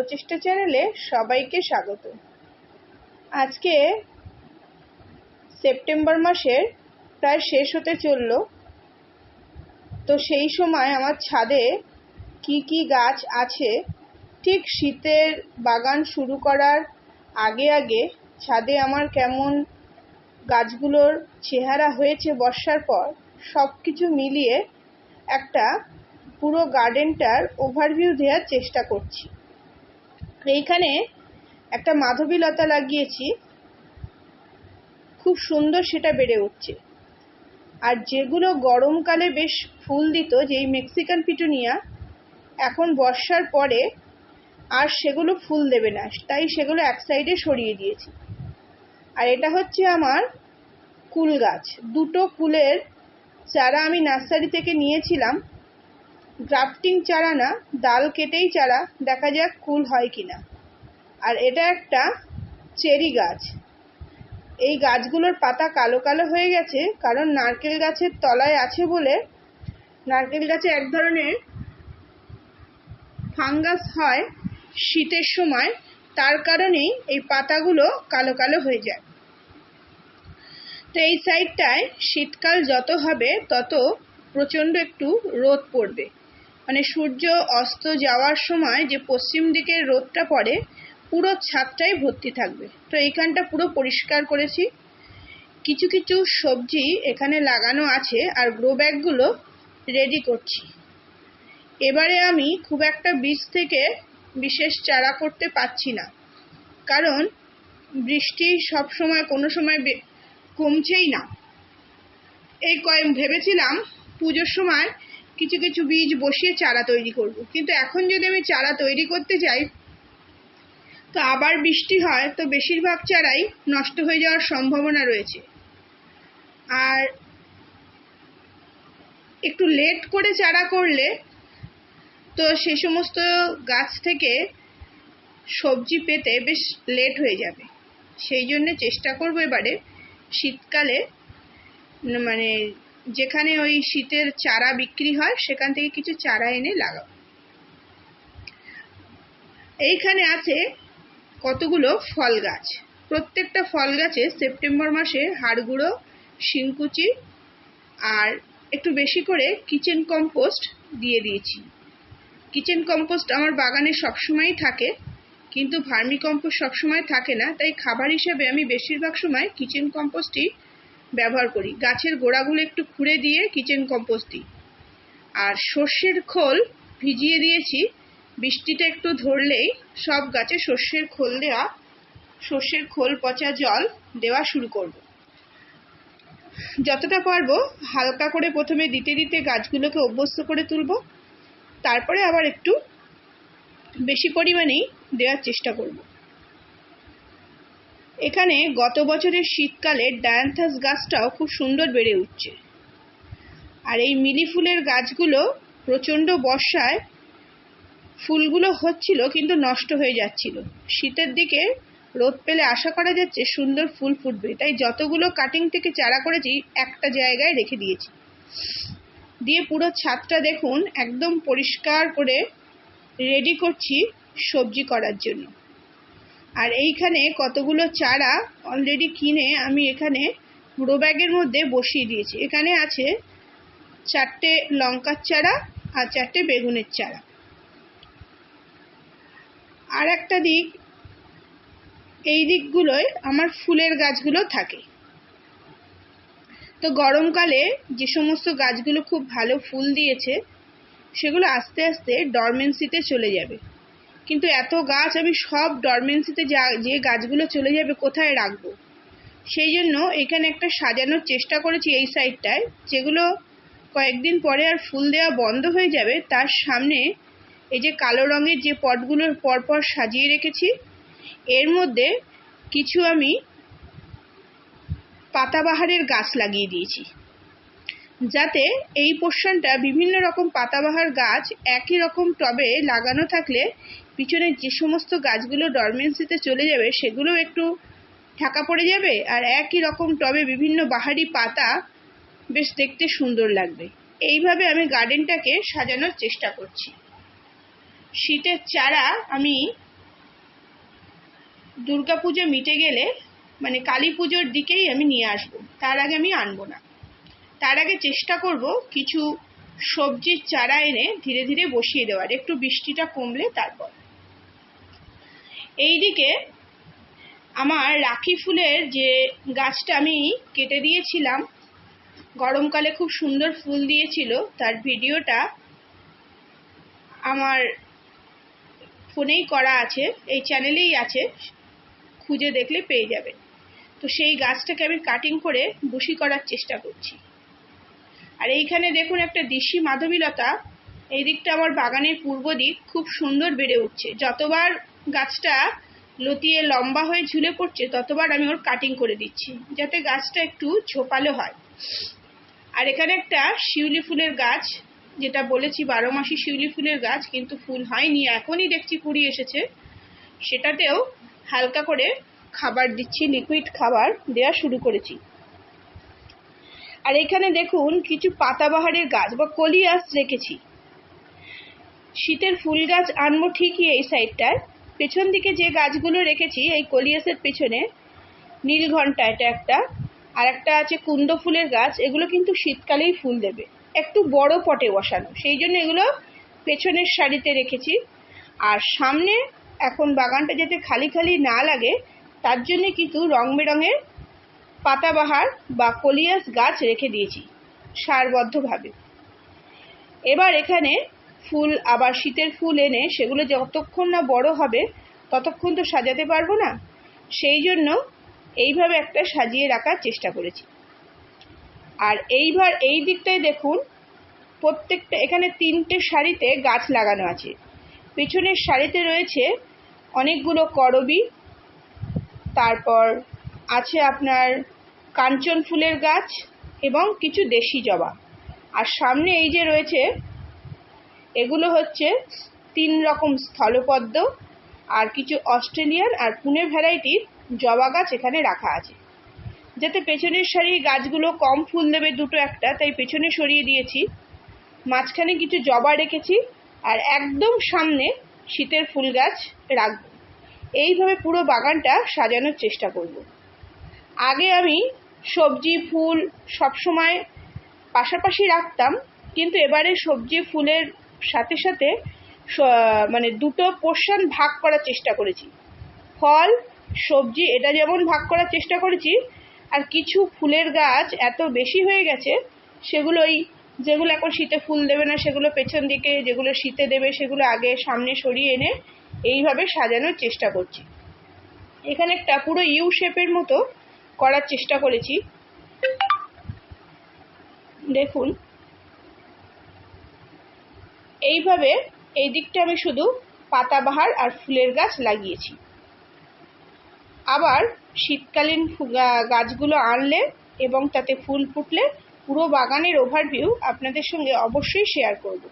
প্রচেষ্টা চ্যানেলে সবাইকে স্বাগত। আজকে সেপ্টেম্বর মাসের প্রায় শেষ হতে চলল। তো সেই সময় আমার ছাদে কি গাছ আছে, ঠিক শীতের বাগান শুরু করার আগে ছাদে আমার কেমন গাছগুলোর চেহারা হয়েছে বর্ষার পর, সব কিছু মিলিয়ে একটা পুরো গার্ডেনটার ওভারভিউ দেওয়ার চেষ্টা করছি। এইখানে একটা মাধবীলতা লাগিয়েছি, খুব সুন্দর সেটা বেড়ে উঠছে। আর যেগুলো গরমকালে বেশ ফুল দিত, যেই মেক্সিকান পিটুনিয়া, এখন বর্ষার পরে আর সেগুলো ফুল দেবে না, তাই সেগুলো এক সাইডে সরিয়ে দিয়েছি। আর এটা হচ্ছে আমার কুল গাছ। দুটো কুলের চারা আমি নার্সারি থেকে নিয়েছিলাম, গ্রাফটিং চারা না, ডাল কেটেই চারা, দেখা যাক কুল হয় কিনা। আর এটা একটা চেরি গাছ। এই গাছগুলোর পাতা কালো কালো হয়ে গেছে, কারণ নারকেল গাছের তলায় আছে বলে। নারকেল গাছে এক ধরনের ফাঙ্গাস হয় শীতের সময়, তার কারণেই এই পাতাগুলো কালো কালো হয়ে যায়। তো এই সাইডটায় শীতকাল যত হবে তত প্রচণ্ড একটু রোদ পড়বে, মানে সূর্য অস্ত যাওয়ার সময় যে পশ্চিম দিকের রোদটা পড়ে, পুরো ছাদটাই ভর্তি থাকবে। তো এইখানটা পুরো পরিষ্কার করেছি, কিছু কিছু সবজি এখানে লাগানো আছে, আর গ্রো ব্যাগগুলো রেডি করছি। এবারে আমি খুব একটা বীজ থেকে বিশেষ চারা করতে পারছি না, কারণ বৃষ্টি সব সময় কোনো সময় কমছেই না। ভেবেছিলাম পুজোর সময় কিছু কিছু বীজ বসিয়ে চারা তৈরি করব, কিন্তু এখন যদি আমি চারা তৈরি করতে চাই তো আবার বৃষ্টি হয়, তো বেশিরভাগ চারাই নষ্ট হয়ে যাওয়ার সম্ভাবনা রয়েছে। আর একটু লেট করে চারা করলে তো সে সমস্ত গাছ থেকে সবজি পেতে বেশ লেট হয়ে যাবে। সেই জন্য চেষ্টা করব এবারে শীতকালে, মানে যেখানে ওই শীতের চারা বিক্রি হয় সেখান থেকে কিছু চারা এনে লাগাবো। এইখানে আছে কতগুলো ফল গাছ। প্রত্যেকটা ফল গাছে সেপ্টেম্বর মাসে হাড় গুঁড়ো, শিংকুচি আর একটু বেশি করে কিচেন কম্পোস্ট দিয়ে দিয়েছি। কিচেন কম্পোস্ট আমার বাগানে সবসময়ই থাকে, কিন্তু ভার্মি কম্পোস্ট সবসময় থাকে না, তাই খাবার হিসেবে আমি বেশিরভাগ সময় কিচেন কম্পোস্টই ব্যবহার করি। গাছের গোড়াগুলো একটু খুঁড়ে দিয়ে কিচেন কম্পোস্ট দিই। আর সর্ষের খোল ভিজিয়ে দিয়েছি, বৃষ্টিটা একটু ধরলেই সব গাছে সর্ষের খোল পচা জল দেওয়া শুরু করব। যতটা পারবো হালকা করে প্রথমে দিতে দিতে গাছগুলোকে অভ্যস্ত করে তুলব, তারপরে আবার একটু বেশি পরিমাণেই দেওয়ার চেষ্টা করব। এখানে গত বছরের শীতকালে ডায়ান্থাস গাছটাও খুব সুন্দর বেড়ে উঠছে। আর এই মিলি ফুলের গাছগুলো প্রচণ্ড বর্ষায় ফুলগুলো হচ্ছিল কিন্তু নষ্ট হয়ে যাচ্ছিল। শীতের দিকে রোদ পেলে আশা করা যাচ্ছে সুন্দর ফুল ফুটবে, তাই যতগুলো কাটিং থেকে চারা করেছি একটা জায়গায় রেখে দিয়েছি। দিয়ে পুরো ছাদটা দেখুন একদম পরিষ্কার করে রেডি করছি সবজি করার জন্য। আর এইখানে কতগুলো চারা অলরেডি কিনে আমি এখানে গ্রো ব্যাগের মধ্যে বসিয়ে দিয়েছি। এখানে আছে 4টে লঙ্কার চারা আর 4টে বেগুনের চারা। আর একটা দিক, এই দিকগুলোয় আমার ফুলের গাছগুলো থাকে। তো গরমকালে যে সমস্ত গাছগুলো খুব ভালো ফুল দিয়েছে সেগুলো আস্তে আস্তে ডরমেন্সিতে চলে যাবে, কিন্তু এত গাছ আমি সব ডরমেন্সিতে যে গাছগুলো চলে যাবে কোথায় রাখবো? সেই জন্য এখানে একটা সাজানোর চেষ্টা করেছি এই সাইডটায়, যেগুলো কয়েকদিন পরে আর ফুল দেওয়া বন্ধ হয়ে যাবে, তার সামনে এই যে কালো রঙের যে পটগুলোর পরপর সাজিয়ে রেখেছি, এর মধ্যে কিছু আমি পাতাবাহারের গাছ লাগিয়ে দিয়েছি, যাতে এই পোর্শনটা বিভিন্ন রকম পাতাবাহার গাছ একই রকম টবে লাগানো থাকলে পিছনে যে সমস্ত গাছগুলো ডরমেন্সিতে চলে যাবে সেগুলো একটু ঢাকা পড়ে যাবে, আর একই রকম টবে বিভিন্ন বাহারি পাতা বেশ দেখতে সুন্দর লাগবে। এইভাবে আমি গার্ডেনটাকে সাজানোর চেষ্টা করছি। শীতের চারা আমি দুর্গাপুজো মিটে গেলে মানে কালী পুজোর দিকেই আমি নিয়ে আসব, তার আগে আমি আনবো না। তার আগে চেষ্টা করব কিছু সবজির চারা এনে ধীরে ধীরে বসিয়ে দেওয়ার, একটু বৃষ্টিটা কমলে তারপর। এইদিকে আমার রাখি ফুলের যে গাছটা আমি কেটে দিয়েছিলাম, গরমকালে খুব সুন্দর ফুল দিয়েছিল, তার ভিডিওটা আমার ফোনেই করা আছে, এই চ্যানেলেই আছে, খুঁজে দেখলে পেয়ে যাবেন। তো সেই গাছটাকে আমি কাটিং করে বসি করার চেষ্টা করছি। আর এইখানে দেখুন একটা দেশি মাধবীলতা, এই দিকটা আমার বাগানের পূর্ব দিক খুব সুন্দর বেড়ে উঠছে। যতবার গাছটা লতিয়ে লম্বা হয়ে ঝুলে পড়ছে ততবার আমি ওর কাটিং করে দিচ্ছি, যাতে গাছটা একটু ঝোপালো হয়। আর এখানে একটা শিউলি ফুলের গাছ, যেটা বলেছি 12 মাসি শিউলি ফুলের গাছ, কিন্তু ফুল হয়নি, এখনই দেখছি কুড়ি এসেছে। সেটাতেও হালকা করে খাবার দিচ্ছি, লিকুইড খাবার দেওয়া শুরু করেছি। আর এখানে দেখুন কিছু পাতাবাহারের গাছ বা কলিয়াস রেখেছি। শীতের ফুল গাছ আনবো ঠিকই এই সাইডটায়, পেছন দিকে যে গাছগুলো রেখেছি এই কলিয়াসের পেছনে নীলঘণ্টা এটা একটা, আর একটা আছে কুন্দ ফুলের গাছ, এগুলো কিন্তু শীতকালেই ফুল দেবে, একটু বড় পটে বসানো, সেই জন্য এগুলো পেছনের সারিতে রেখেছি। আর সামনে এখন বাগানটা যাতে খালি খালি না লাগে তার জন্য কিছু রং বেরঙের পাতাবাহার বা কলিয়াস গাছ রেখে দিয়েছি সারবদ্ধভাবে। এবার এখানে ফুল, আবার শীতের ফুল এনে সেগুলো যতক্ষণ না বড় হবে ততক্ষণ তো সাজাতে পারবো না, সেই জন্য এইভাবে একটা সাজিয়ে রাখার চেষ্টা করেছি। আর এইবার এই দিকটায় দেখুন প্রত্যেকটা, এখানে 3টে সারিতে গাছ লাগানো আছে। পেছনের সারিতে রয়েছে অনেকগুলো করবী, তারপর আছে আপনার কাঞ্চন ফুলের গাছ এবং কিছু দেশি জবা। আর সামনে এই যে রয়েছে এগুলো হচ্ছে 3 রকম স্থলপদ্ম আর কিছু অস্ট্রেলিয়ান আর পুনে ভ্যারাইটির জবা গাছ এখানে রাখা আছে। যাতে পেছনের সারির গাছগুলো কম ফুল দেবে দুটো একটা, তাই পেছনে সরিয়ে দিয়েছি। মাঝখানে কিছু জবা রেখেছি আর একদম সামনে শীতের ফুল গাছ রাখব। এইভাবে পুরো বাগানটা সাজানোর চেষ্টা করব। আগে আমি সবজি ফুল সবসময় পাশাপাশি রাখতাম, কিন্তু এবারে সবজি ফুলের সাথে সাথে মানে দুটো পোর্শন ভাগ করার চেষ্টা করেছি। ফল সবজি এটা যেমন ভাগ করার চেষ্টা করেছি, আর কিছু ফুলের গাছ এত বেশি হয়ে গেছে সেগুলোই, যেগুলো এখন শীতে ফুল দেবে না সেগুলো পেছন দিকে, যেগুলো শীতে দেবে সেগুলো আগে সামনে সরিয়ে এনে এইভাবে সাজানোর চেষ্টা করছি। এখানে একটা পুরো ইউ শেপের মতো করার চেষ্টা করেছি, দেখুন এইভাবে। এই দিকটা আমি শুধু পাতাবাহার আর ফুলের গাছ লাগিয়েছি। আবার শীতকালীন গাছগুলো আনলে এবং তাতে ফুল ফুটলে পুরো বাগানের ওভারভিউ আপনাদের সঙ্গে অবশ্যই শেয়ার করব।